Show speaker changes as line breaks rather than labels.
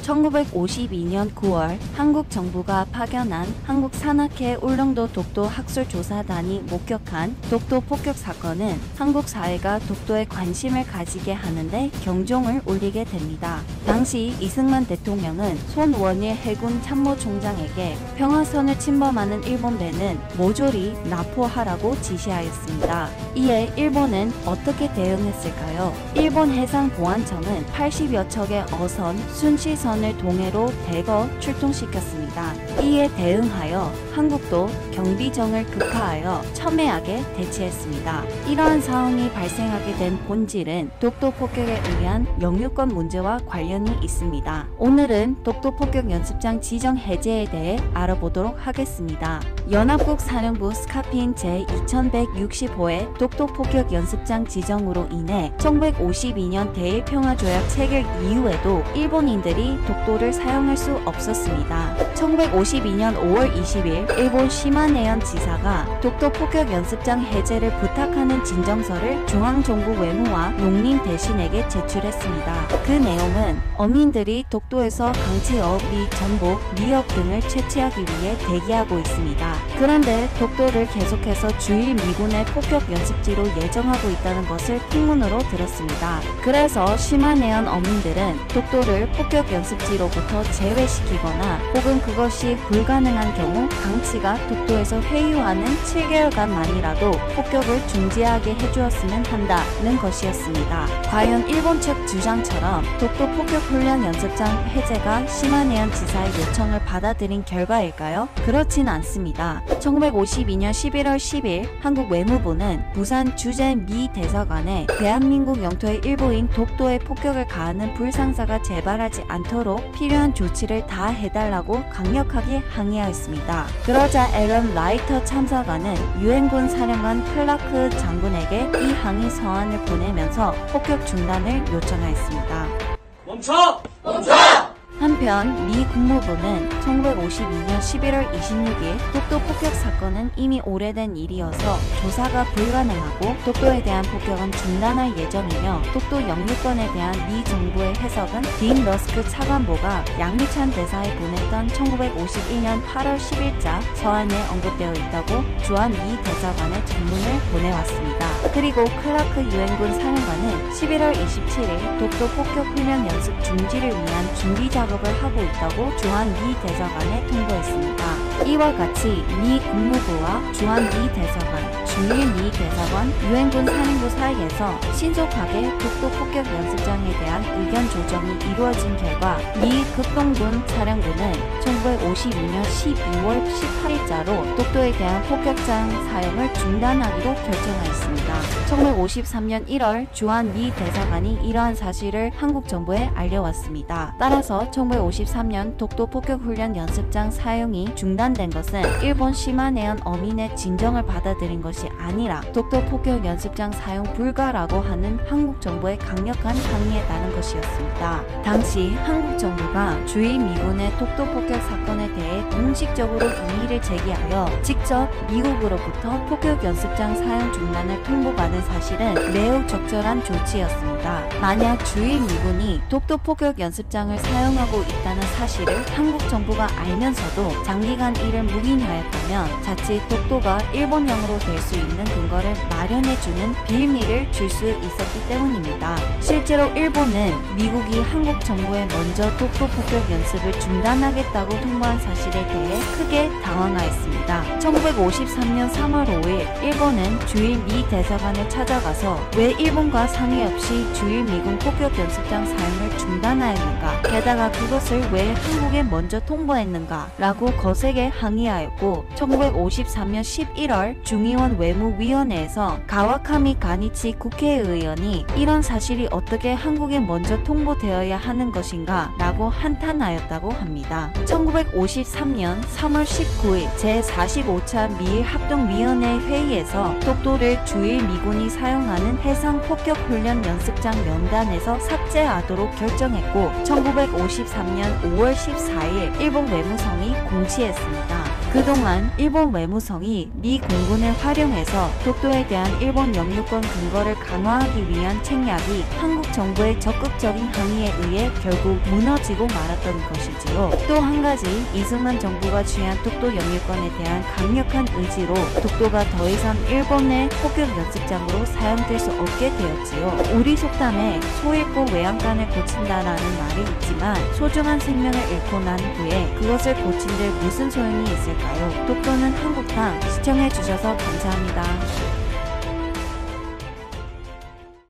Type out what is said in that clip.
1952년 9월 한국 정부가 파견한 한국 산악회 울릉도 독도 학술조사단이 목격한 독도 폭격 사건은 한국 사회가 독도에 관심을 가지게 하는데 경종을 울리게 됩니다. 당시 이승만 대통령은 손원일 해군 참모총장에게 평화선을 침범하는 일본 배는 모조리 납포하라고 지시하였습니다. 이에 일본은 어떻게 대응했을까요? 일본 해상보안청은 80여 척의 어선, 순시선을 동해로 대거 출동시켰습니다. 이에 대응하여 한국도 경비정을 급파하여 첨예하게 대치했습니다. 이러한 상황이 발생하게 된 본질은 독도 폭격에 의한 영유권 문제와 관련이 있습니다. 오늘은 독도 폭격 연습장 지정 해제에 대해 알아보도록 하겠습니다. 연합국 사령부 스카핀 제2165회 독도 폭격 연습장 지정으로 인해 1952년 대일평화조약 체결 이후에도 일본인들이 독도를 사용할 수 없었습니다. 1952년 5월 20일 일본 시마네현 지사가 독도 폭격 연습장 해제를 부탁하는 진정서를 중앙정부 외무와 농림 대신에게 제출했습니다. 그 내용은 어민들이 독도에서 강치업, 전복, 미역 등을 채취하기 위해 대기하고 있습니다. 그런데 독도를 계속해서 주일 미군의 폭격 연습지로 예정하고 있다는 것을 풍문으로 들었습니다. 그래서 시마네현 어민들은 독도를 폭격 연습지로부터 제외시키거나 혹은 그것이 불가능한 경우 강치가 독도에서 회유하는 7개월간만이라도 폭격을 중지하게 해주었으면 한다는 것이었습니다. 과연 일본 측 주장처럼 독도 폭격 훈련 연습장 해제가 시마네현 지사의 요청을 받아들인 결과일까요? 그렇진 않습니다. 1952년 11월 10일 한국 외무부는 부산 주재 미 대사관에 대한민국 영토의 일부인 독도에 폭격을 가하는 불상사가 재발하지 않도록 필요한 조치를 다 해달라고 강력하게 항의하였습니다. 그러자 앨런 라이터 참사관은 유엔군 사령관 클라크 장군에게 이 항의 서한을 보내면서 폭격 중단을 요청하였습니다.
멈춰! 멈춰!
한편 미 국무부는 1952년 11월 26일 독도 폭격 사건은 이미 오래된 일이어서 조사가 불가능하고 독도에 대한 폭격은 중단할 예정이며 독도 영유권에 대한 미 정부의 해석은 딘 러스크 차관보가 양미찬 대사에 보냈던 1951년 8월 10일자 서한에 언급되어 있다고 주한 미 대사관에 전문을 보내왔습니다. 그리고 클라크 유엔군 사령관은 11월 27일 독도 폭격 훈련 연습 중지를 위한 준비 작업을 하고 있다고 주한 미 대사관에 통보했습니다. 이와 같이 미 국무부와 주한 미 대사관, 주일 미 대사관, 유엔군 사령부 사이에서 신속하게 독도 폭격 연습장에 대한 의견 조정이 이루어진 결과 미 극동군 사령부는 1952년 12월 18일자로 독도에 대한 폭격장 사용을 중단하기로 결정하였습니다. 1953년 1월 주한 미 대사관이 이러한 사실을 한국 정부에 알려왔습니다. 따라서 1953년 독도 폭격 훈련 연습장 사용이 중단된 것은 일본 시마네현 어민의 진정을 받아들인 것이 아니라 독도 폭격 연습장 사용 불가라고 하는 한국 정부의 강력한 항의에 따른 것이었습니다. 당시 한국 정부가 주일 미군의 독도 폭격 사건에 대해 공식적으로 이의를 제기하여 직접 미국으로부터 폭격 연습장 사용 중단을 통보받은 사실은 매우 적절한 조치였습니다. 만약 주일 미군이 독도 폭격 연습장을 사용하고 있다는 사실을 한국 정부가 알면서도 장기간 이를 묵인하였다면 자칫 독도가 일본령으로 될 수 있는 근거를 마련해주는 빌미를 줄 수 있었기 때문입니다. 실제로 일본은 미국이 한국 정부에 먼저 독도 폭격 연습을 중단하겠다고 통보한 사실에 대해 크게 당황하였습니다. 1953년 3월 5일 일본은 주일 미 대사관을 찾아가서 왜 일본과 상의 없이 주일 미군 폭격 연습장 사용을 중단하였는가, 게다가 그것을 왜 한국에 먼저 통보했는가 라고 거세게 항의하였고 1953년 11월 중의원 외무위원회에서 가와카미 가니치 국회의원이 이런 사실이 어떻게 한국에 먼저 통보되어야 하는 것인가 라고 한탄하였다고 합니다. 1953년 3월 19일 제45차 미일합동위원회 회의에서 독도를 주일 미군이 사용하는 해상폭격훈련 연습장 명단에서 삭제하도록 결정했고 1953년 5월 14일 일본 외무성이 공지했습니다. 그동안 일본 외무성이 미 공군을 활용해서 독도에 대한 일본 영유권 근거를 강화하기 위한 책략이 한국 정부의 적극적인 항의에 의해 결국 무너지고 말았던 것이지요. 또 한 가지, 이승만 정부가 취한 독도 영유권에 대한 강력한 의지로 독도가 더 이상 일본의 폭격 연습장으로 사용될 수 없게 되었지요. 우리 속담에 소 잃고 외양간을 고친다라는 말이 있지만 소중한 생명을 잃고 난 후에 그것을 고친들 무슨 소용이 있을까요? 독도는 한국 땅, 시청해주셔서 감사합니다.